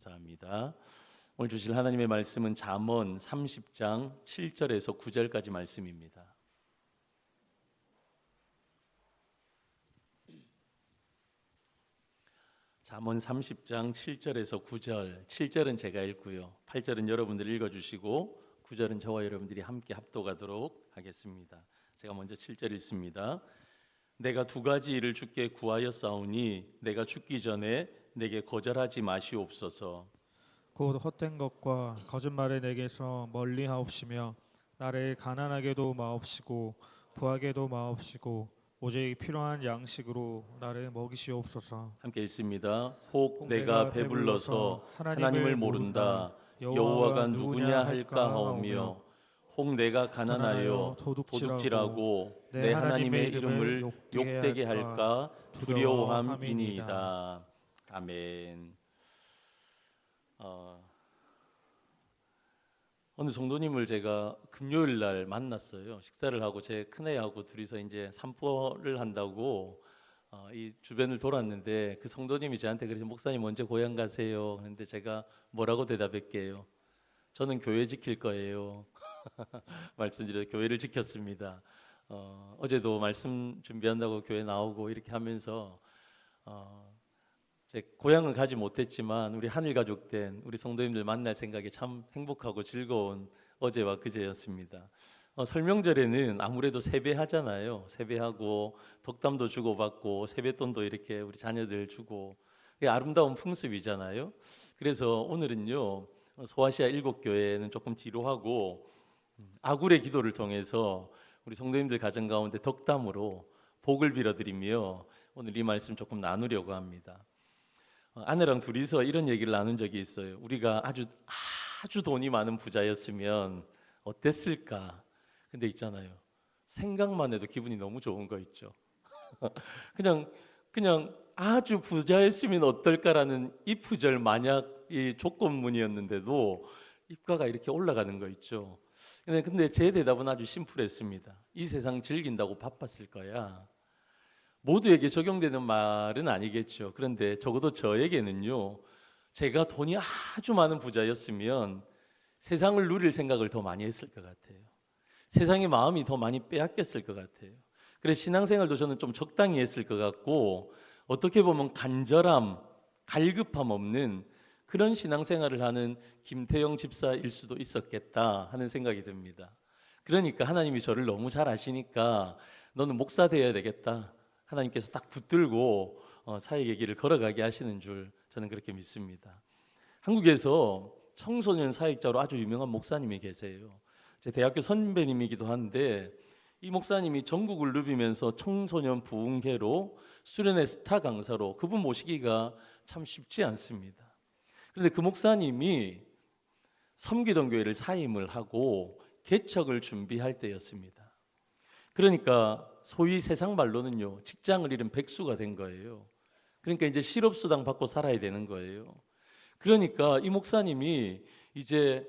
감사합니다. 오늘 주실 하나님의 말씀은 잠언 30장 7절에서 9절까지 말씀입니다. 잠언 30장 7절에서 9절, 7절은 제가 읽고요, 8절은 여러분들이 읽어주시고 9절은 저와 여러분들이 함께 합독하도록 하겠습니다. 제가 먼저 7절 읽습니다. 내가 두 가지 일을 주께 구하였사오니 내가 죽기 전에 내게 거절하지 마시옵소서. 곧 헛된 것과 거짓말을 내게서 멀리하옵시며 나를 가난하게도 마옵시고 부하게도 마옵시고 오직 필요한 양식으로 나를 먹이시옵소서. 함께 읽습니다. 혹 내가 배불러서 하나님을 모른다. 여호와가 누구냐 할까 하오며 혹 내가 가난하여 도둑질하고 내 하나님의 이름을 욕되게 할까 두려워함이니이다. 아멘. 어느 성도님을 제가 금요일 날 만났어요. 식사를 하고 제 큰애하고 둘이서 이제 산보를 한다고 이 주변을 돌았는데 그 성도님이 저한테 그래서 목사님 언제 고향 가세요? 그런데 제가 뭐라고 대답할게요? 저는 교회 지킬 거예요. 말씀드려 교회를 지켰습니다. 어제도 말씀 준비한다고 교회 나오고 이렇게 하면서 제 고향은 가지 못했지만 우리 하늘 가족된 우리 성도님들 만날 생각에 참 행복하고 즐거운 어제와 그제였습니다. 설명절에는 아무래도 세배하잖아요. 세배하고 덕담도 주고받고 세뱃돈도 이렇게 우리 자녀들 주고 아름다운 풍습이잖아요. 그래서 오늘은요, 소아시아 7교회는 조금 뒤로 하고 아굴의 기도를 통해서 우리 성도님들 가정 가운데 덕담으로 복을 빌어드리며 오늘 이 말씀 조금 나누려고 합니다. 아내랑 둘이서 이런 얘기를 나눈 적이 있어요. 우리가 아주 돈이 많은 부자였으면 어땠을까? 근데 있잖아요, 생각만 해도 기분이 너무 좋은 거 있죠. 그냥 아주 부자였으면 어떨까라는 이프절 만약 이 조건문이었는데도 입가가 이렇게 올라가는 거 있죠. 근데 제 대답은 아주 심플했습니다. 이 세상 즐긴다고 바빴을 거야. 모두에게 적용되는 말은 아니겠죠. 그런데 적어도 저에게는요, 제가 돈이 아주 많은 부자였으면 세상을 누릴 생각을 더 많이 했을 것 같아요. 세상의 마음이 더 많이 빼앗겼을 것 같아요. 그래서 신앙생활도 저는 좀 적당히 했을 것 같고, 어떻게 보면 간절함, 갈급함 없는 그런 신앙생활을 하는 김태영 집사일 수도 있었겠다 하는 생각이 듭니다. 그러니까 하나님이 저를 너무 잘 아시니까 너는 목사 되어야 되겠다, 하나님께서 딱 붙들고 사역의 길을 걸어가게 하시는 줄 저는 그렇게 믿습니다. 한국에서 청소년 사역자로 아주 유명한 목사님이 계세요. 제 대학교 선배님이기도 한데 이 목사님이 전국을 누비면서 청소년 부흥회로 수련회 스타 강사로 그분 모시기가 참 쉽지 않습니다. 그런데 그 목사님이 섬기던 교회를 사임을 하고 개척을 준비할 때였습니다. 그러니까 소위 세상 말로는요, 직장을 잃은 백수가 된 거예요. 그러니까 이제 실업수당 받고 살아야 되는 거예요. 그러니까 이 목사님이 이제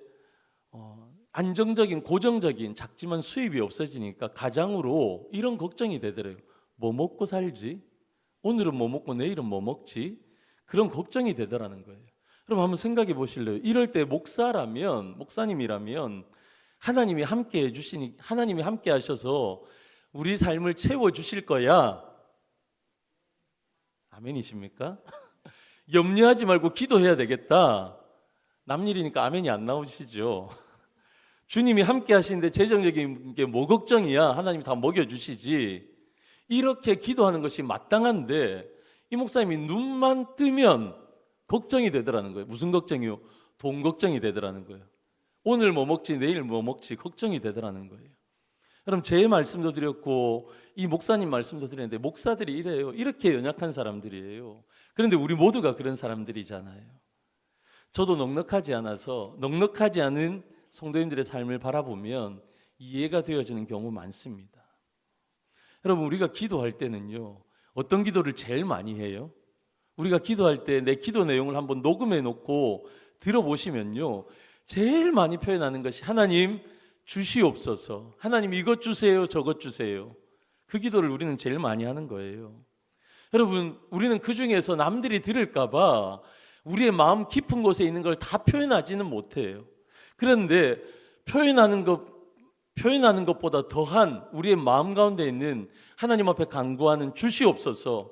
안정적인 고정적인 작지만 수입이 없어지니까 가장으로 이런 걱정이 되더래요. 뭐 먹고 살지? 오늘은 뭐 먹고 내일은 뭐 먹지? 그런 걱정이 되더라는 거예요. 그럼 한번 생각해 보실래요? 이럴 때 목사님이라면 하나님이 함께 해주시니, 하나님이 함께 하셔서 우리 삶을 채워주실 거야. 아멘이십니까? 염려하지 말고 기도해야 되겠다. 남 일이니까 아멘이 안 나오시죠. 주님이 함께 하시는데 재정적인 게 뭐 걱정이야. 하나님이 다 먹여주시지. 이렇게 기도하는 것이 마땅한데 이 목사님이 눈만 뜨면 걱정이 되더라는 거예요. 무슨 걱정이요? 돈 걱정이 되더라는 거예요. 오늘 뭐 먹지, 내일 뭐 먹지 걱정이 되더라는 거예요. 그럼 제 말씀도 드렸고 이 목사님 말씀도 드렸는데 목사들이 이래요. 이렇게 연약한 사람들이에요. 그런데 우리 모두가 그런 사람들이잖아요. 저도 넉넉하지 않은 성도님들의 삶을 바라보면 이해가 되어지는 경우 많습니다. 여러분, 우리가 기도할 때는요, 어떤 기도를 제일 많이 해요? 우리가 기도할 때 내 기도 내용을 한번 녹음해 놓고 들어보시면요, 제일 많이 표현하는 것이 하나님 주시옵소서, 하나님 이것 주세요, 저것 주세요. 그 기도를 우리는 제일 많이 하는 거예요. 여러분, 우리는 그 중에서 남들이 들을까 봐 우리의 마음 깊은 곳에 있는 걸 다 표현하지는 못해요. 그런데 표현하는 것보다 더한 우리의 마음 가운데 있는 하나님 앞에 간구하는 주시옵소서.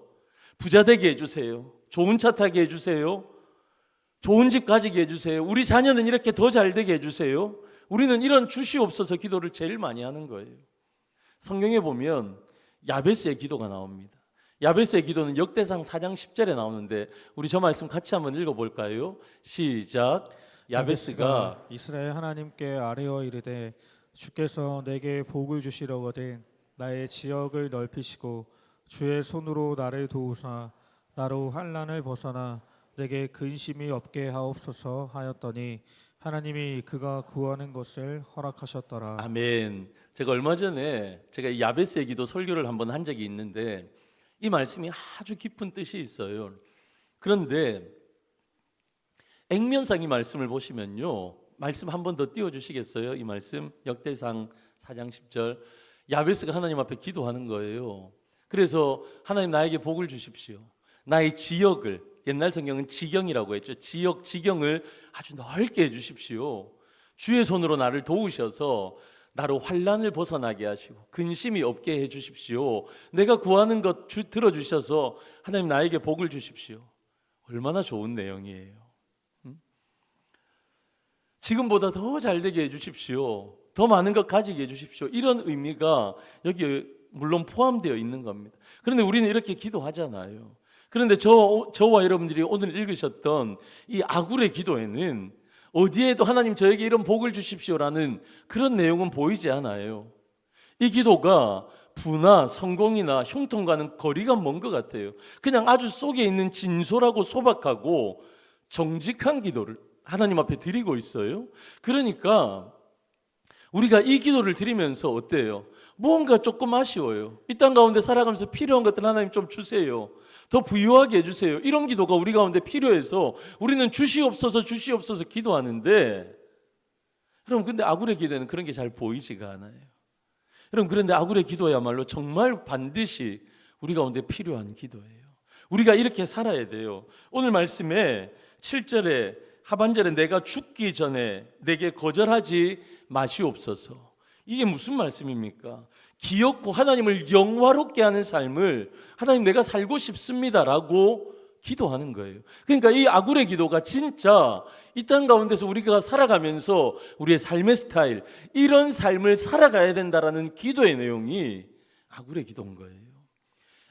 부자 되게 해주세요. 좋은 차 타게 해주세요. 좋은 집 가지게 해주세요. 우리 자녀는 이렇게 더 잘 되게 해주세요. 우리는 이런 주시옵소서 기도를 제일 많이 하는 거예요. 성경에 보면 야베스의 기도가 나옵니다. 야베스의 기도는 역대상 4장 10절에 나오는데 우리 저 말씀 같이 한번 읽어볼까요? 시작. 야베스가 이스라엘 하나님께 아뢰어 이르되 주께서 내게 복을 주시려거든 나의 지역을 넓히시고 주의 손으로 나를 도우사 나로 환난을 벗어나 내게 근심이 없게 하옵소서 하였더니 하나님이 그가 구하는 것을 허락하셨더라. 아멘. 제가 얼마 전에 이 야베스의 기도 설교를 한번 한 적이 있는데 이 말씀이 아주 깊은 뜻이 있어요. 그런데 액면상 이 말씀을 보시면요, 말씀 한 번 더 띄워주시겠어요? 이 말씀 역대상 4장 10절 야베스가 하나님 앞에 기도하는 거예요. 그래서 하나님 나에게 복을 주십시오. 나의 지역을, 옛날 성경은 지경이라고 했죠. 지경을 아주 넓게 해주십시오. 주의 손으로 나를 도우셔서 나로 환난을 벗어나게 하시고 근심이 없게 해주십시오. 내가 구하는 것 들어주셔서 하나님 나에게 복을 주십시오. 얼마나 좋은 내용이에요. 지금보다 더 잘되게 해주십시오. 더 많은 것 가지게 해주십시오. 이런 의미가 여기 물론 포함되어 있는 겁니다. 그런데 우리는 이렇게 기도하잖아요. 그런데 저와 여러분들이 오늘 읽으셨던 이 아굴의 기도에는 어디에도 하나님 저에게 이런 복을 주십시오라는 그런 내용은 보이지 않아요. 이 기도가 부나 성공이나 형통과는 거리가 먼 것 같아요. 그냥 아주 속에 있는 진솔하고 소박하고 정직한 기도를 하나님 앞에 드리고 있어요. 그러니까 우리가 이 기도를 드리면서 어때요? 뭔가 조금 아쉬워요. 이 땅 가운데 살아가면서 필요한 것들 하나님 좀 주세요. 더 부유하게 해주세요. 이런 기도가 우리 가운데 필요해서 우리는 주시옵소서 기도하는데 여러분, 근데 아굴의 기도는 그런 게 잘 보이지가 않아요. 여러분, 그런데 아굴의 기도야말로 정말 반드시 우리 가운데 필요한 기도예요. 우리가 이렇게 살아야 돼요. 오늘 말씀에 7절에 하반절에 내가 죽기 전에 내게 거절하지 마시옵소서. 이게 무슨 말씀입니까? 기엽고 하나님을 영화롭게 하는 삶을 하나님 내가 살고 싶습니다라고 기도하는 거예요. 그러니까 이 아굴의 기도가 진짜 이 땅 가운데서 우리가 살아가면서 우리의 삶의 스타일, 이런 삶을 살아가야 된다라는 기도의 내용이 아굴의 기도인 거예요.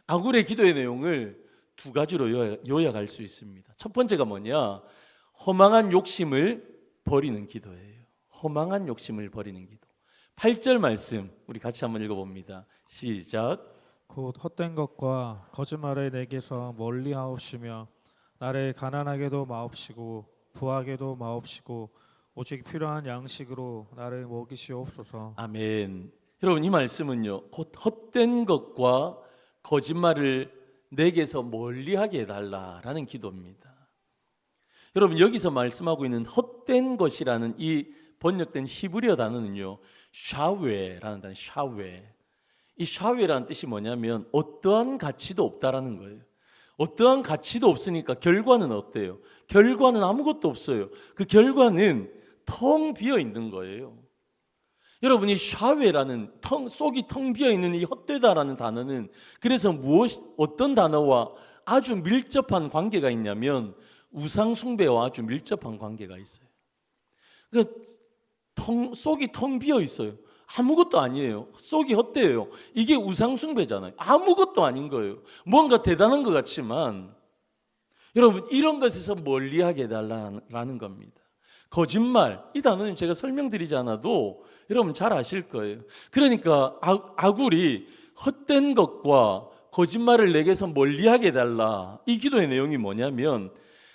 아굴의 기도의 내용을 두 가지로 요약할 수 있습니다. 첫 번째가 뭐냐? 허망한 욕심을 버리는 기도예요. 허망한 욕심을 버리는 기도. 8절 말씀 우리 같이 한번 읽어봅니다. 시작. 곧 헛된 것과 거짓말을 내게서 멀리 하옵시며 나를 가난하게도 마옵시고 부하게도 마옵시고 오직 필요한 양식으로 나를 먹이시옵소서. 아멘. 여러분, 이 말씀은요, 곧 헛된 것과 거짓말을 내게서 멀리하게 해달라라는 기도입니다. 여러분, 여기서 말씀하고 있는 헛된 것이라는 이 번역된 히브리어 단어는요, 샤웨라는 단어, 샤웨. 이 샤웨라는 뜻이 뭐냐면 어떠한 가치도 없다라는 거예요. 어떠한 가치도 없으니까 결과는 어때요? 결과는 아무것도 없어요. 그 결과는 텅 비어 있는 거예요. 여러분, 이 샤웨라는 속이 텅 비어 있는 이 헛되다라는 단어는 그래서 어떤 단어와 아주 밀접한 관계가 있냐면 우상 숭배와 아주 밀접한 관계가 있어요. 그러니까 속이 텅 비어 있어요. 아무것도 아니에요. 속이 헛되어요. 이게 우상 숭배잖아요. 아무것도 아닌 거예요. 뭔가 대단한 것 같지만 여러분, 이런 것에서 멀리하게 해달라는 겁니다. 거짓말, 이 단어는 제가 설명드리지 않아도 여러분 잘 아실 거예요. 그러니까 아굴이 헛된 것과 거짓말을 내게서 멀리하게 해달라, 이 기도의 내용이 뭐냐면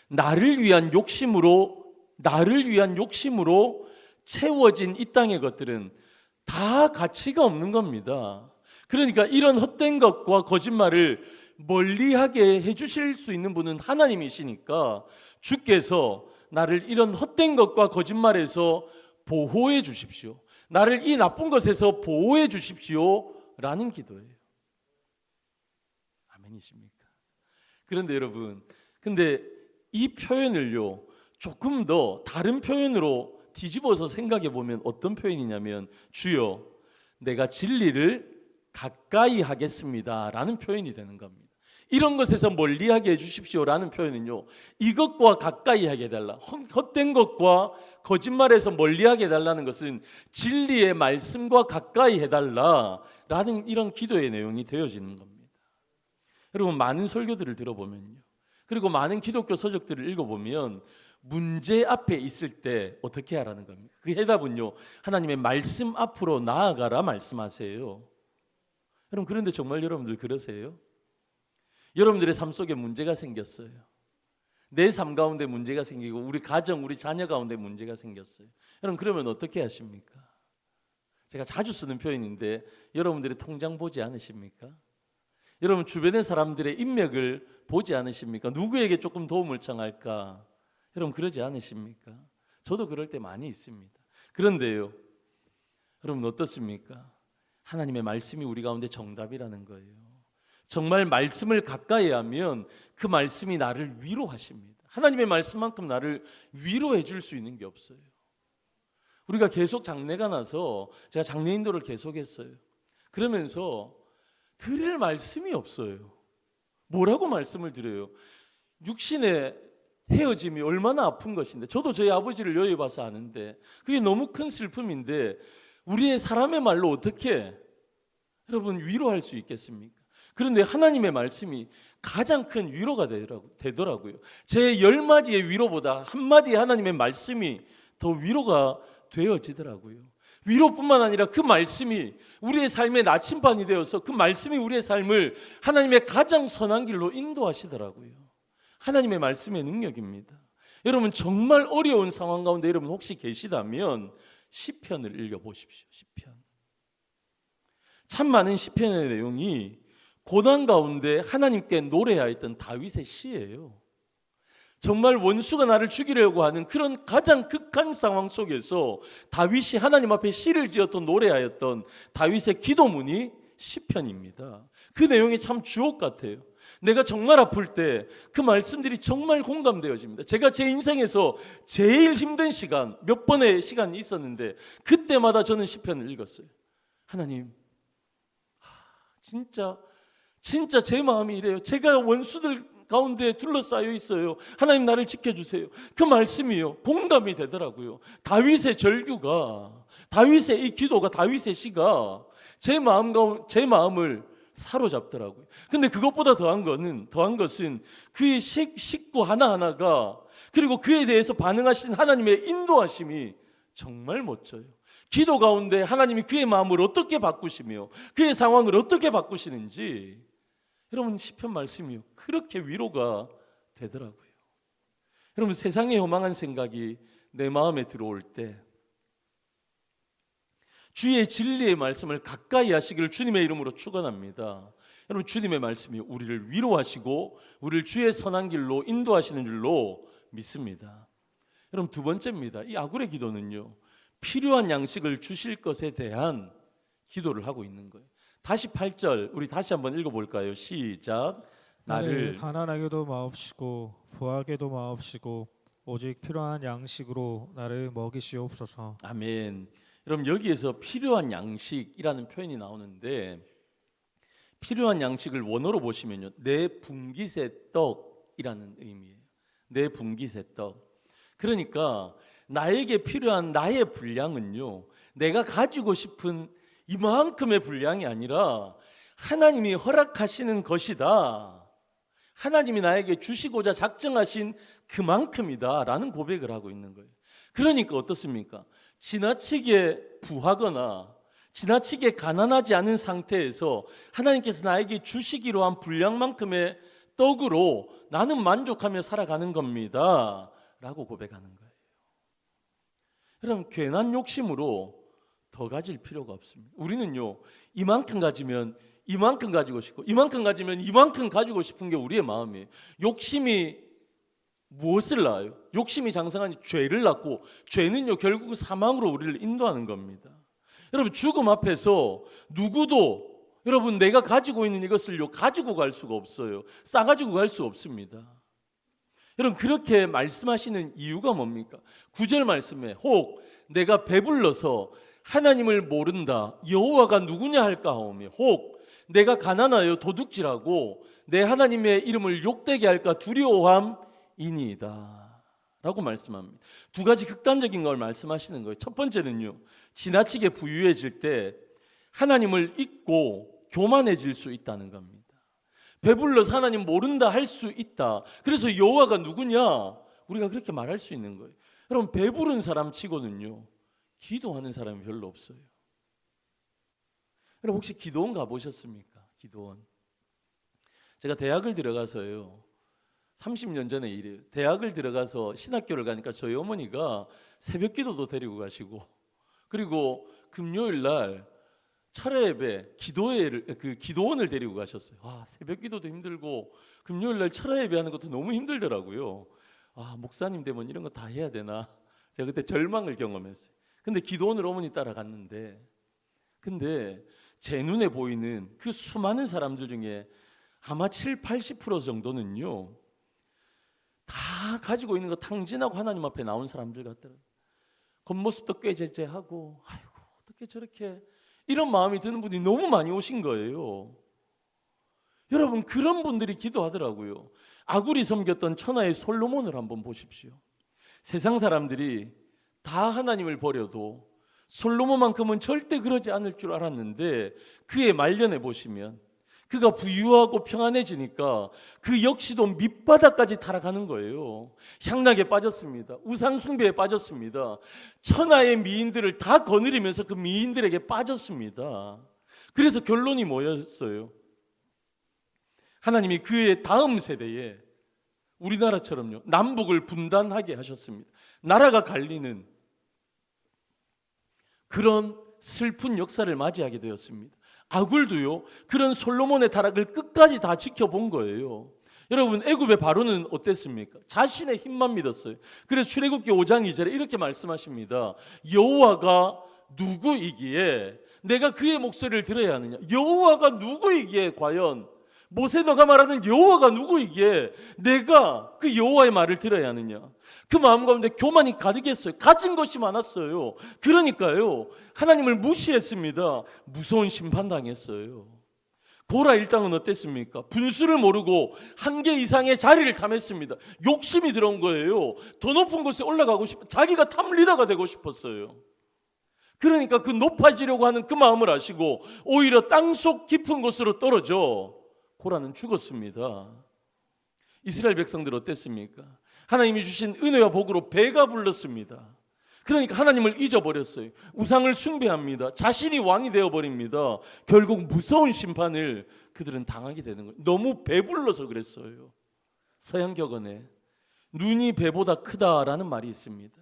나를 위한 욕심으로 채워진 이 땅의 것들은 다 가치가 없는 겁니다. 그러니까 이런 헛된 것과 거짓말을 멀리하게 해주실 수 있는 분은 하나님이시니까 주께서 나를 이런 헛된 것과 거짓말에서 보호해 주십시오. 나를 이 나쁜 것에서 보호해 주십시오 라는 기도예요. 아멘이십니까? 그런데 여러분, 근데 이 표현을요 조금 더 다른 표현으로 뒤집어서 생각해 보면 어떤 표현이냐면 주여 내가 진리를 가까이 하겠습니다 라는 표현이 되는 겁니다. 이런 것에서 멀리하게 해주십시오라는 표현은요 이것과 가까이 하게 해달라, 헛된 것과 거짓말에서 멀리하게 해달라는 것은 진리의 말씀과 가까이 해달라라는 이런 기도의 내용이 되어지는 겁니다. 여러분 많은 설교들을 들어보면요 그리고 많은 기독교 서적들을 읽어보면 문제 앞에 있을 때 어떻게 하라는 겁니까? 그 해답은요 하나님의 말씀 앞으로 나아가라 말씀하세요. 여러분 그런데 정말 여러분들 그러세요? 여러분들의 삶 속에 문제가 생겼어요. 내 삶 가운데 문제가 생기고 우리 가정, 우리 자녀 가운데 문제가 생겼어요. 여러분 그러면 어떻게 하십니까? 제가 자주 쓰는 표현인데 여러분들의 통장 보지 않으십니까? 여러분 주변의 사람들의 인맥을 보지 않으십니까? 누구에게 조금 도움을 청할까? 여러분 그러지 않으십니까? 저도 그럴 때 많이 있습니다. 그런데요 여러분 어떻습니까? 하나님의 말씀이 우리 가운데 정답이라는 거예요. 정말 말씀을 가까이 하면 그 말씀이 나를 위로하십니다. 하나님의 말씀만큼 나를 위로해 줄 수 있는 게 없어요. 우리가 계속 장례가 나서 제가 장례 인도를 계속했어요. 그러면서 드릴 말씀이 없어요. 뭐라고 말씀을 드려요? 육신의 헤어짐이 얼마나 아픈 것인데 저도 저희 아버지를 여의해 봐서 아는데 그게 너무 큰 슬픔인데 우리의 사람의 말로 어떻게 여러분 위로할 수 있겠습니까? 그런데 하나님의 말씀이 가장 큰 위로가 되더라고요. 제 10마디의 위로보다 한마디의 하나님의 말씀이 더 위로가 되어지더라고요. 위로뿐만 아니라 그 말씀이 우리의 삶의 나침반이 되어서 그 말씀이 우리의 삶을 하나님의 가장 선한 길로 인도하시더라고요. 하나님의 말씀의 능력입니다. 여러분 정말 어려운 상황 가운데 여러분 혹시 계시다면 시편을 읽어보십시오. 시편. 참 많은 시편의 내용이 고난 가운데 하나님께 노래하였던 다윗의 시예요. 정말 원수가 나를 죽이려고 하는 그런 가장 극한 상황 속에서 다윗이 하나님 앞에 시를 지었던 노래하였던 다윗의 기도문이 시편입니다. 그 내용이 참 주옥 같아요. 내가 정말 아플 때 그 말씀들이 정말 공감되어집니다. 제가 제 인생에서 제일 힘든 시간, 몇 번의 시간이 있었는데 그때마다 저는 시편을 읽었어요. 하나님, 진짜 제 마음이 이래요. 제가 원수들 가운데 둘러싸여 있어요. 하나님 나를 지켜주세요. 그 말씀이요 공감이 되더라고요. 다윗의 절규가, 다윗의 이 기도가, 다윗의 시가 제 마음을 사로잡더라고요. 근데 그것보다 더한 것은 그의 식구 하나하나가 그리고 그에 대해서 반응하신 하나님의 인도하심이 정말 멋져요. 기도 가운데 하나님이 그의 마음을 어떻게 바꾸시며 그의 상황을 어떻게 바꾸시는지 여러분 시편 말씀이요 그렇게 위로가 되더라고요. 여러분 세상에 요망한 생각이 내 마음에 들어올 때 주의 진리의 말씀을 가까이 하시기를 주님의 이름으로 축원합니다. 여러분 주님의 말씀이 우리를 위로하시고 우리를 주의 선한 길로 인도하시는 줄로 믿습니다. 여러분 두 번째입니다. 이 아굴의 기도는요 필요한 양식을 주실 것에 대한 기도를 하고 있는 거예요. 다시 8절 우리 다시 한번 읽어볼까요? 시작. 나를 가난하게도 마옵시고 부하게도 마옵시고 오직 필요한 양식으로 나를 먹이시옵소서. 아멘. 여러분 여기에서 필요한 양식이라는 표현이 나오는데 필요한 양식을 원어로 보시면요 내 분깃의 떡이라는 의미예요. 내 분깃의 떡. 그러니까 나에게 필요한 나의 분량은요 내가 가지고 싶은 이만큼의 분량이 아니라 하나님이 허락하시는 것이다. 하나님이 나에게 주시고자 작정하신 그만큼이다 라는 고백을 하고 있는 거예요. 그러니까 어떻습니까? 지나치게 부하거나 지나치게 가난하지 않은 상태에서 하나님께서 나에게 주시기로 한 분량만큼의 떡으로 나는 만족하며 살아가는 겁니다 라고 고백하는 거예요. 여러분 괜한 욕심으로 더 가질 필요가 없습니다. 우리는요 이만큼 가지면 이만큼 가지고 싶고 이만큼 가지면 이만큼 가지고 싶은 게 우리의 마음이에요. 욕심이 무엇을 낳아요? 욕심이 장성하니 죄를 낳고 죄는요 결국 사망으로 우리를 인도하는 겁니다. 여러분 죽음 앞에서 누구도 여러분 내가 가지고 있는 이것을요 가지고 갈 수가 없어요. 싸가지고 갈 수 없습니다. 여러분 그렇게 말씀하시는 이유가 뭡니까? 9절 말씀에 혹 내가 배불러서 하나님을 모른다 여호와가 누구냐 할까 하오며 혹 내가 가난하여 도둑질하고 내 하나님의 이름을 욕되게 할까 두려워함이니이다 라고 말씀합니다. 두 가지 극단적인 걸 말씀하시는 거예요. 첫 번째는요, 지나치게 부유해질 때 하나님을 잊고 교만해질 수 있다는 겁니다. 배불러서 하나님 모른다 할 수 있다. 그래서 여호와가 누구냐? 우리가 그렇게 말할 수 있는 거예요. 여러분 배부른 사람 치고는요 기도하는 사람이 별로 없어요. 여러분 혹시 기도원 가보셨습니까? 기도원. 제가 대학을 들어가서요 30년 전에 일이에요. 대학을 들어가서 신학교를 가니까 저희 어머니가 새벽 기도도 데리고 가시고 그리고 금요일 날 철야 예배 기도회를 그 기도원을 데리고 가셨어요. 새벽 기도도 힘들고 금요일 날 철야 예배하는 것도 너무 힘들더라고요. 목사님 되면 이런 거 다 해야 되나? 제가 그때 절망을 경험했어요. 근데 기도원을 어머니 따라갔는데 근데 제 눈에 보이는 그 수많은 사람들 중에 아마 70-80% 정도는요 다 가지고 있는 거 탕진하고 하나님 앞에 나온 사람들 같더라고요. 겉모습도 꾀죄죄하고 아이고 어떻게 저렇게 이런 마음이 드는 분이 너무 많이 오신 거예요. 여러분 그런 분들이 기도하더라고요. 아굴이 섬겼던 천하의 솔로몬을 한번 보십시오. 세상 사람들이 다 하나님을 버려도 솔로몬만큼은 절대 그러지 않을 줄 알았는데 그의 말년에 보시면 그가 부유하고 평안해지니까 그 역시도 밑바닥까지 타락하는 거예요. 향락에 빠졌습니다. 우상 숭배에 빠졌습니다. 천하의 미인들을 다 거느리면서 그 미인들에게 빠졌습니다. 그래서 결론이 뭐였어요? 하나님이 그의 다음 세대에 우리나라처럼요 남북을 분단하게 하셨습니다. 나라가 갈리는 그런 슬픈 역사를 맞이하게 되었습니다. 아굴도요 그런 솔로몬의 타락을 끝까지 다 지켜본 거예요. 여러분 애굽의 바로는 어땠습니까? 자신의 힘만 믿었어요. 그래서 출애굽기 5장 2절에 이렇게 말씀하십니다. 여호와가 누구이기에 내가 그의 목소리를 들어야 하느냐? 여호와가 누구이기에 과연 모세 너가 말하는 여호와가 누구이기에 내가 그 여호와의 말을 들어야 하느냐? 그 마음 가운데 교만이 가득했어요. 가진 것이 많았어요. 그러니까요 하나님을 무시했습니다. 무서운 심판당했어요. 고라 일당은 어땠습니까? 분수를 모르고 한 개 이상의 자리를 탐했습니다. 욕심이 들어온 거예요. 더 높은 곳에 올라가고 싶어 자기가 탑 리더가 되고 싶었어요. 그러니까 그 높아지려고 하는 그 마음을 아시고 오히려 땅속 깊은 곳으로 떨어져 고라는 죽었습니다. 이스라엘 백성들 어땠습니까? 하나님이 주신 은혜와 복으로 배가 불렀습니다. 그러니까 하나님을 잊어버렸어요. 우상을 숭배합니다. 자신이 왕이 되어버립니다. 결국 무서운 심판을 그들은 당하게 되는 거예요. 너무 배불러서 그랬어요. 서양격언에 눈이 배보다 크다라는 말이 있습니다.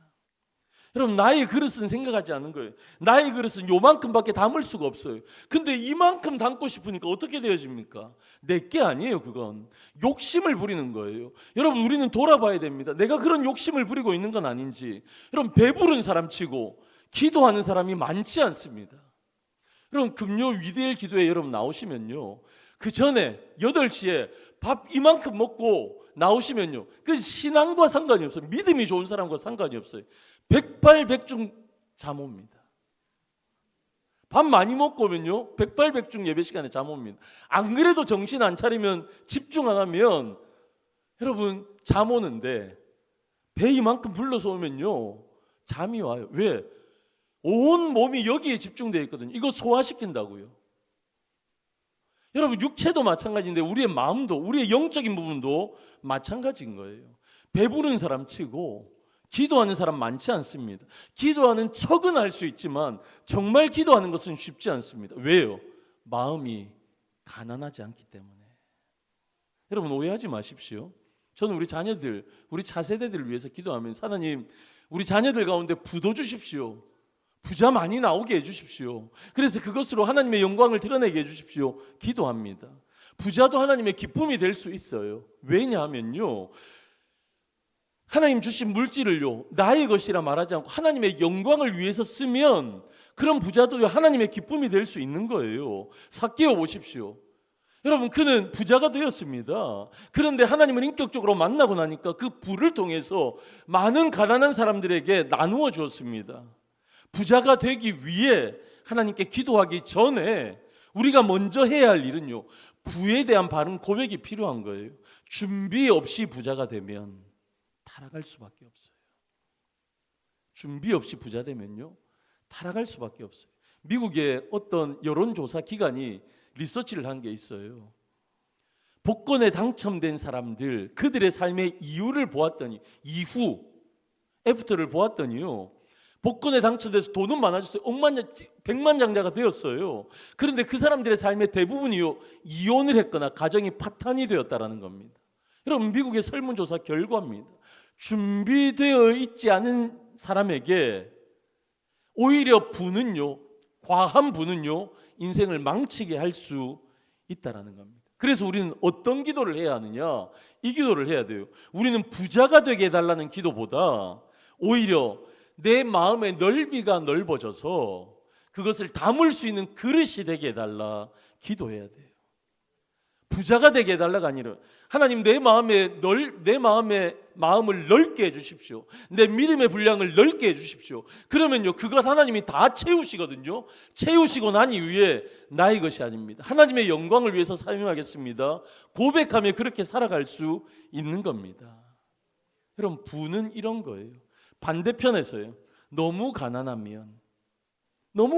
여러분 나의 그릇은 생각하지 않는 거예요. 나의 그릇은 요만큼밖에 담을 수가 없어요. 근데 이만큼 담고 싶으니까 어떻게 되어집니까? 내게 아니에요. 그건 욕심을 부리는 거예요. 여러분 우리는 돌아봐야 됩니다. 내가 그런 욕심을 부리고 있는 건 아닌지. 여러분 배부른 사람 치고 기도하는 사람이 많지 않습니다. 여러분 금요 위대일 기도에 여러분 나오시면요 그 전에 8시에 밥 이만큼 먹고 나오시면요 그 신앙과 상관이 없어요. 믿음이 좋은 사람과 상관이 없어요. 백발백중 잠 옵니다. 밥 많이 먹고 오면요 백발백중 예배 시간에 잠 옵니다. 안 그래도 정신 안 차리면 집중 안 하면 여러분 잠 오는데 배 이만큼 불러서 오면요 잠이 와요. 왜? 온 몸이 여기에 집중되어 있거든요. 이거 소화시킨다고요. 여러분 육체도 마찬가지인데 우리의 마음도 우리의 영적인 부분도 마찬가지인 거예요. 배부른 사람 치고 기도하는 사람 많지 않습니다. 기도하는 척은 할 수 있지만 정말 기도하는 것은 쉽지 않습니다. 왜요? 마음이 가난하지 않기 때문에. 여러분 오해하지 마십시오. 저는 우리 자녀들, 우리 차세대들을 위해서 기도하면서 하나님 우리 자녀들 가운데 부도 주십시오. 부자 많이 나오게 해주십시오. 그래서 그것으로 하나님의 영광을 드러내게 해주십시오. 기도합니다. 부자도 하나님의 기쁨이 될 수 있어요. 왜냐하면요 하나님 주신 물질을요 나의 것이라 말하지 않고 하나님의 영광을 위해서 쓰면 그런 부자도 하나님의 기쁨이 될 수 있는 거예요. 삭개오 보십시오. 여러분, 그는 부자가 되었습니다. 그런데 하나님을 인격적으로 만나고 나니까 그 부를 통해서 많은 가난한 사람들에게 나누어 주었습니다. 부자가 되기 위해 하나님께 기도하기 전에 우리가 먼저 해야 할 일은요, 부에 대한 바른 고백이 필요한 거예요. 준비 없이 부자가 되면 타락할 수밖에 없어요. 준비 없이 부자 되면요, 타락할 수밖에 없어요. 미국의 어떤 여론조사 기관이 리서치를 한 게 있어요. 복권에 당첨된 사람들, 그들의 삶의 이유를 보았더니, 애프터를 보았더니요, 복권에 당첨돼서 돈은 많아졌어요. 백만장자가 되었어요. 그런데 그 사람들의 삶의 대부분이요, 이혼을 했거나 가정이 파탄이 되었다라는 겁니다. 여러분, 미국의 설문조사 결과입니다. 준비되어 있지 않은 사람에게 오히려 과한 부는요, 인생을 망치게 할 수 있다라는 겁니다. 그래서 우리는 어떤 기도를 해야 하느냐? 이 기도를 해야 돼요. 우리는 부자가 되게 해달라는 기도보다 오히려 내 마음의 넓이가 넓어져서 그것을 담을 수 있는 그릇이 되게 해달라 기도해야 돼요. 부자가 되게 해달라가 아니라, 하나님 내 마음의 마음을 넓게 해주십시오. 내 믿음의 분량을 넓게 해주십시오. 그러면요, 그것 하나님이 다 채우시거든요. 채우시고 난 이후에 나의 것이 아닙니다. 하나님의 영광을 위해서 사용하겠습니다. 고백하며 그렇게 살아갈 수 있는 겁니다. 여러분, 부는 이런 거예요. 반대편에서요, 너무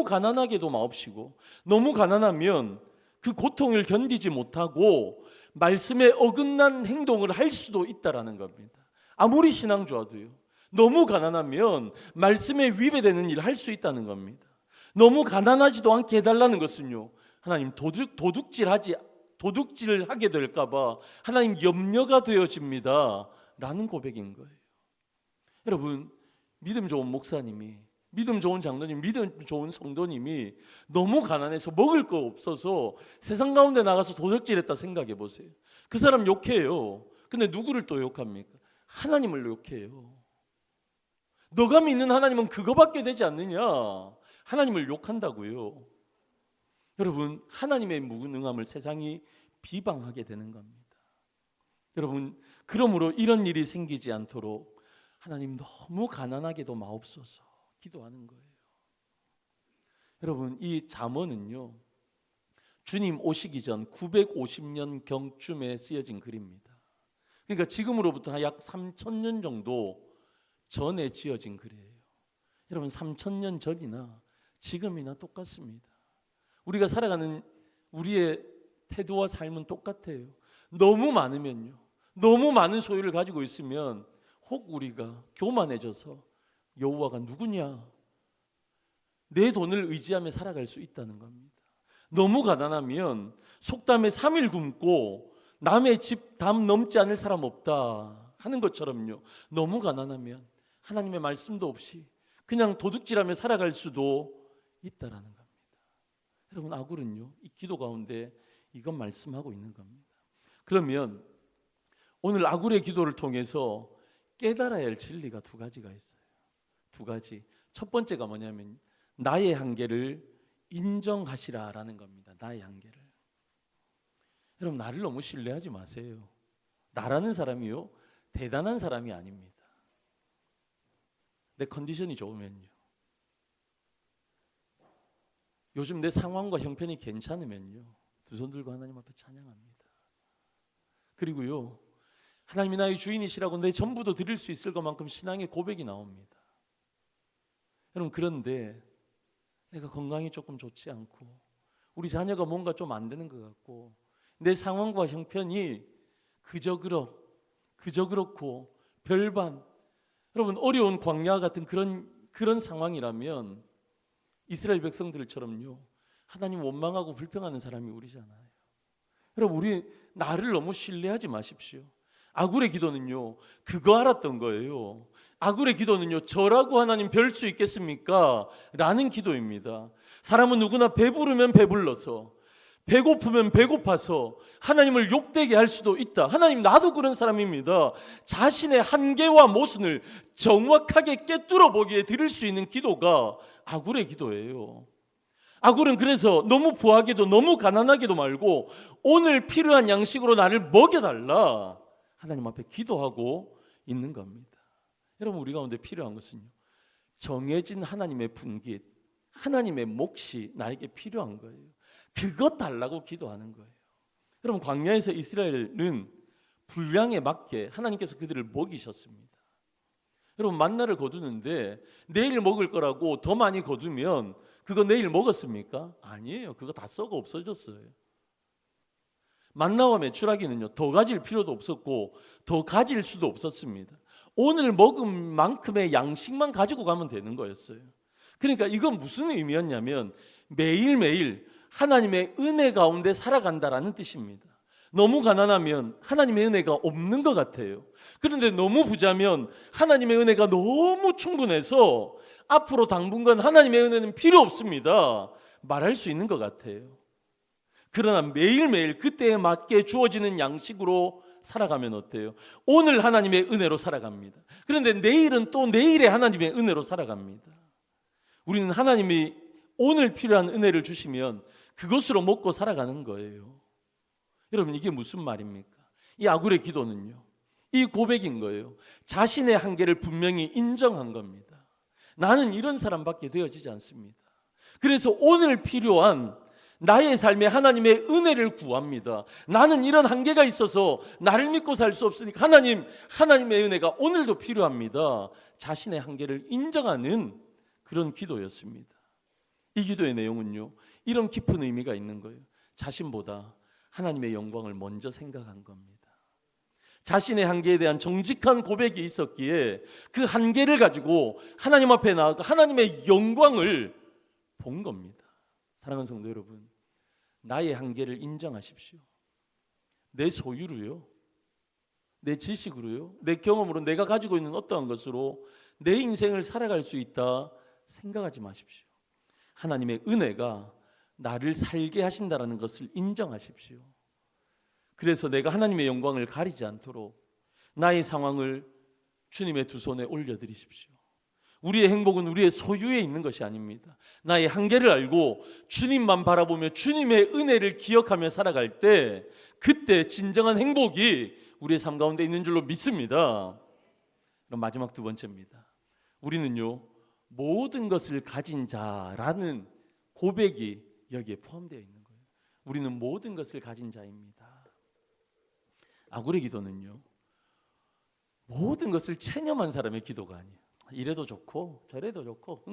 가난하게도 마옵시고, 너무 가난하면 그 고통을 견디지 못하고 말씀에 어긋난 행동을 할 수도 있다라는 겁니다. 아무리 신앙조화도요, 너무 가난하면 말씀에 위배되는 일을 할 수 있다는 겁니다. 너무 가난하지도 않게 해달라는 것은요, 하나님 도둑질을 하게 될까봐 하나님 염려가 되어집니다 라는 고백인 거예요. 여러분, 믿음 좋은 목사님이, 믿음 좋은 장로님, 믿음 좋은 성도님이 너무 가난해서 먹을 거 없어서 세상 가운데 나가서 도둑질했다 생각해 보세요. 그 사람 욕해요. 근데 누구를 또 욕합니까? 하나님을 욕해요. 너가 믿는 하나님은 그거밖에 되지 않느냐? 하나님을 욕한다고요. 여러분, 하나님의 무능함을 세상이 비방하게 되는 겁니다. 여러분, 그러므로 이런 일이 생기지 않도록 하나님 너무 가난하게도 마옵소서 기도하는 거예요. 여러분, 이 잠언은요, 주님 오시기 전 950년 경쯤에 쓰여진 글입니다. 그러니까 지금으로부터 약 3000년 정도 전에 지어진 글이에요. 여러분, 3000년 전이나 지금이나 똑같습니다. 우리가 살아가는 우리의 태도와 삶은 똑같아요. 너무 많으면요, 너무 많은 소유를 가지고 있으면 혹 우리가 교만해져서 여호와가 누구냐, 내 돈을 의지하며 살아갈 수 있다는 겁니다. 너무 가난하면 속담에 3일 굶고 남의 집 담 넘지 않을 사람 없다 하는 것처럼요, 너무 가난하면 하나님의 말씀도 없이 그냥 도둑질하며 살아갈 수도 있다라는 겁니다. 여러분, 아굴은요, 이 기도 가운데 이건 말씀하고 있는 겁니다. 그러면 오늘 아굴의 기도를 통해서 깨달아야 할 진리가 두 가지가 있어요. 두 가지. 첫 번째가 뭐냐면 나의 한계를 인정하시라라는 겁니다. 나의 한계를. 여러분, 나를 너무 신뢰하지 마세요. 나라는 사람이요, 대단한 사람이 아닙니다. 내 컨디션이 좋으면요, 요즘 내 상황과 형편이 괜찮으면요, 두 손 들고 하나님 앞에 찬양합니다. 그리고요, 하나님이 나의 주인이시라고 내 전부도 드릴 수 있을 것만큼 신앙의 고백이 나옵니다. 여러분, 그런데 내가 건강이 조금 좋지 않고 우리 자녀가 뭔가 좀 안 되는 것 같고 내 상황과 형편이 그저 그렇고 별반, 여러분, 어려운 광야 같은 그런 상황이라면 이스라엘 백성들처럼요, 하나님 원망하고 불평하는 사람이 우리잖아요. 여러분, 우리 나를 너무 신뢰하지 마십시오. 아굴의 기도는요, 그거 알았던 거예요. 아굴의 기도는요, 저라고 하나님 별 수 있겠습니까? 라는 기도입니다. 사람은 누구나 배부르면 배불러서, 배고프면 배고파서 하나님을 욕되게 할 수도 있다. 하나님, 나도 그런 사람입니다. 자신의 한계와 모순을 정확하게 꿰뚫어 보기에 드릴 수 있는 기도가 아굴의 기도예요. 아굴은 그래서 너무 부하게도 너무 가난하게도 말고 오늘 필요한 양식으로 나를 먹여달라 하나님 앞에 기도하고 있는 겁니다. 여러분, 우리 가운데 필요한 것은요, 정해진 하나님의 분깃, 하나님의 몫이 나에게 필요한 거예요. 그것 달라고 기도하는 거예요. 여러분, 광야에서 이스라엘은 분량에 맞게 하나님께서 그들을 먹이셨습니다. 여러분, 만나를 거두는데 내일 먹을 거라고 더 많이 거두면 그거 내일 먹었습니까? 아니에요. 그거 다 썩어 없어졌어요. 만나와 메추라기는요, 더 가질 필요도 없었고 더 가질 수도 없었습니다. 오늘 먹은 만큼의 양식만 가지고 가면 되는 거였어요. 그러니까 이건 무슨 의미였냐면 매일매일 하나님의 은혜 가운데 살아간다라는 뜻입니다. 너무 가난하면 하나님의 은혜가 없는 것 같아요. 그런데 너무 부자면 하나님의 은혜가 너무 충분해서 앞으로 당분간 하나님의 은혜는 필요 없습니다 말할 수 있는 것 같아요. 그러나 매일매일 그때에 맞게 주어지는 양식으로 살아가면 어때요? 오늘 하나님의 은혜로 살아갑니다. 그런데 내일은 또 내일의 하나님의 은혜로 살아갑니다. 우리는 하나님이 오늘 필요한 은혜를 주시면 그것으로 먹고 살아가는 거예요. 여러분, 이게 무슨 말입니까? 이 아굴의 기도는요, 이 고백인 거예요. 자신의 한계를 분명히 인정한 겁니다. 나는 이런 사람밖에 되어지지 않습니다. 그래서 오늘 필요한 나의 삶에 하나님의 은혜를 구합니다. 나는 이런 한계가 있어서 나를 믿고 살 수 없으니까 하나님의 은혜가 오늘도 필요합니다. 자신의 한계를 인정하는 그런 기도였습니다. 이 기도의 내용은요, 이런 깊은 의미가 있는 거예요. 자신보다 하나님의 영광을 먼저 생각한 겁니다. 자신의 한계에 대한 정직한 고백이 있었기에 그 한계를 가지고 하나님 앞에 나아가 하나님의 영광을 본 겁니다. 사랑하는 성도 여러분, 나의 한계를 인정하십시오. 내 소유로요, 내 지식으로요, 내 경험으로 내가 가지고 있는 어떠한 것으로 내 인생을 살아갈 수 있다 생각하지 마십시오. 하나님의 은혜가 나를 살게 하신다는 것을 인정하십시오. 그래서 내가 하나님의 영광을 가리지 않도록 나의 상황을 주님의 두 손에 올려드리십시오. 우리의 행복은 우리의 소유에 있는 것이 아닙니다. 나의 한계를 알고 주님만 바라보며 주님의 은혜를 기억하며 살아갈 때 그때 진정한 행복이 우리의 삶 가운데 있는 줄로 믿습니다. 그럼 마지막 두 번째입니다. 우리는요, 모든 것을 가진 자라는 고백이 여기에 포함되어 있는 거예요. 우리는 모든 것을 가진 자입니다. 아굴의 기도는요, 모든 것을 체념한 사람의 기도가 아니에요. 이래도 좋고 저래도 좋고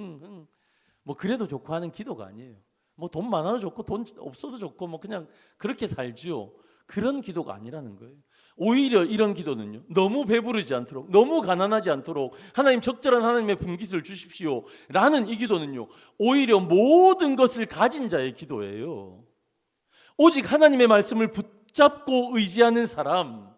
뭐 그래도 좋고 하는 기도가 아니에요. 뭐 돈 많아도 좋고 돈 없어도 좋고 뭐 그냥 그렇게 살지요, 그런 기도가 아니라는 거예요. 오히려 이런 기도는요, 너무 배부르지 않도록, 너무 가난하지 않도록 하나님, 적절한 하나님의 분깃을 주십시오 라는 이 기도는요, 오히려 모든 것을 가진 자의 기도예요. 오직 하나님의 말씀을 붙잡고 의지하는 사람,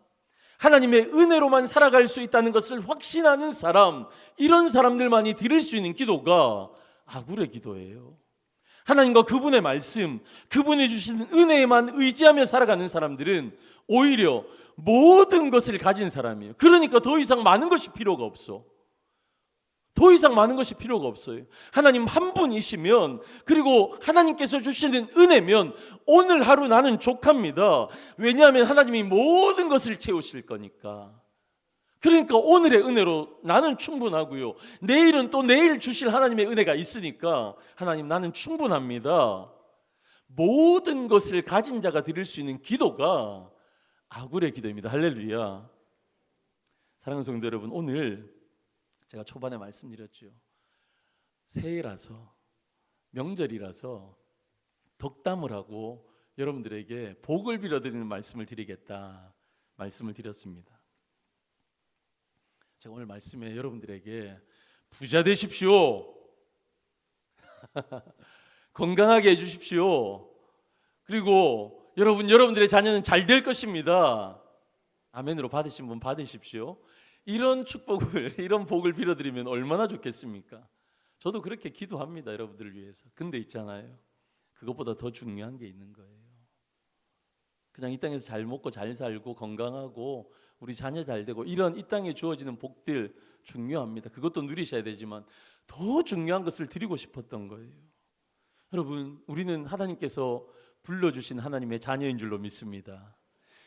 하나님의 은혜로만 살아갈 수 있다는 것을 확신하는 사람, 이런 사람들만이 드릴 수 있는 기도가 아굴의 기도예요. 하나님과 그분의 말씀, 그분이 주시는 은혜에만 의지하며 살아가는 사람들은 오히려 모든 것을 가진 사람이에요. 그러니까 더 이상 많은 것이 필요가 없어. 더 이상 많은 것이 필요가 없어요. 하나님 한 분이시면, 그리고 하나님께서 주시는 은혜면 오늘 하루 나는 족합니다. 왜냐하면 하나님이 모든 것을 채우실 거니까. 그러니까 오늘의 은혜로 나는 충분하고요, 내일은 또 내일 주실 하나님의 은혜가 있으니까 하나님, 나는 충분합니다. 모든 것을 가진 자가 드릴 수 있는 기도가 아굴의 기도입니다. 할렐루야. 사랑하는 성도 여러분, 오늘 제가 초반에 말씀드렸죠. 새해라서, 명절이라서 덕담을 하고 여러분들에게 복을 빌어드리는 말씀을 드리겠다 말씀을 드렸습니다. 제가 오늘 말씀에 여러분들에게 부자 되십시오, 건강하게 해주십시오, 그리고 여러분들의 자녀는 잘 될 것입니다, 아멘으로 받으신 분 받으십시오, 이런 축복을, 이런 복을 빌어드리면 얼마나 좋겠습니까? 저도 그렇게 기도합니다, 여러분들을 위해서. 근데 있잖아요, 그것보다 더 중요한 게 있는 거예요. 그냥 이 땅에서 잘 먹고 잘 살고 건강하고 우리 자녀 잘 되고 이런 이 땅에 주어지는 복들 중요합니다. 그것도 누리셔야 되지만 더 중요한 것을 드리고 싶었던 거예요. 여러분, 우리는 하나님께서 불러주신 하나님의 자녀인 줄로 믿습니다.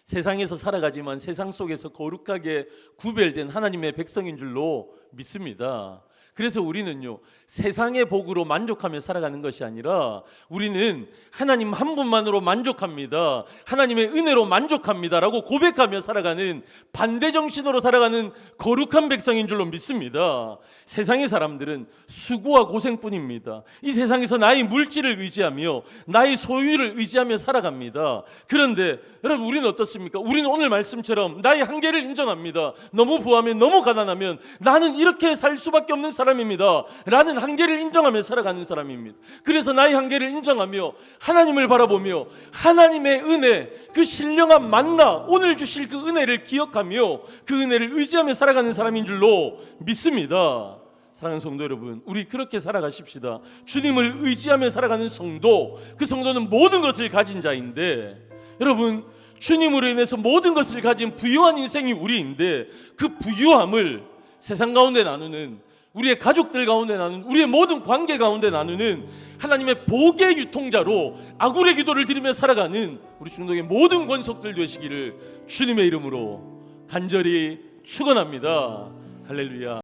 세상에서 살아가지만 세상 속에서 거룩하게 구별된 하나님의 백성인 줄로 믿습니다. 그래서 우리는요, 세상의 복으로 만족하며 살아가는 것이 아니라 우리는 하나님 한 분만으로 만족합니다, 하나님의 은혜로 만족합니다라고 고백하며 살아가는 반대 정신으로 살아가는 거룩한 백성인 줄로 믿습니다. 세상의 사람들은 수고와 고생뿐입니다. 이 세상에서 나의 물질을 의지하며 나의 소유를 의지하며 살아갑니다. 그런데 여러분, 우리는 어떻습니까? 우리는 오늘 말씀처럼 나의 한계를 인정합니다. 너무 부하면, 너무 가난하면 나는 이렇게 살 수밖에 없는 사람입니다 라는 한계를 인정하며 살아가는 사람입니다. 그래서 나의 한계를 인정하며 하나님을 바라보며 하나님의 은혜, 그 신령한 만나, 오늘 주실 그 은혜를 기억하며 그 은혜를 의지하며 살아가는 사람인 줄로 믿습니다. 사랑하는 성도 여러분, 우리 그렇게 살아가십시다. 주님을 의지하며 살아가는 성도, 그 성도는 모든 것을 가진 자인데, 여러분, 주님으로 인해서 모든 것을 가진 부유한 인생이 우리인데, 그 부유함을 세상 가운데 나누는, 우리의 가족들 가운데 나누는, 우리의 모든 관계 가운데 나누는 하나님의 복의 유통자로 아굴의 기도를 드리며 살아가는 우리 중동의 모든 권속들 되시기를 주님의 이름으로 간절히 축원합니다. 할렐루야.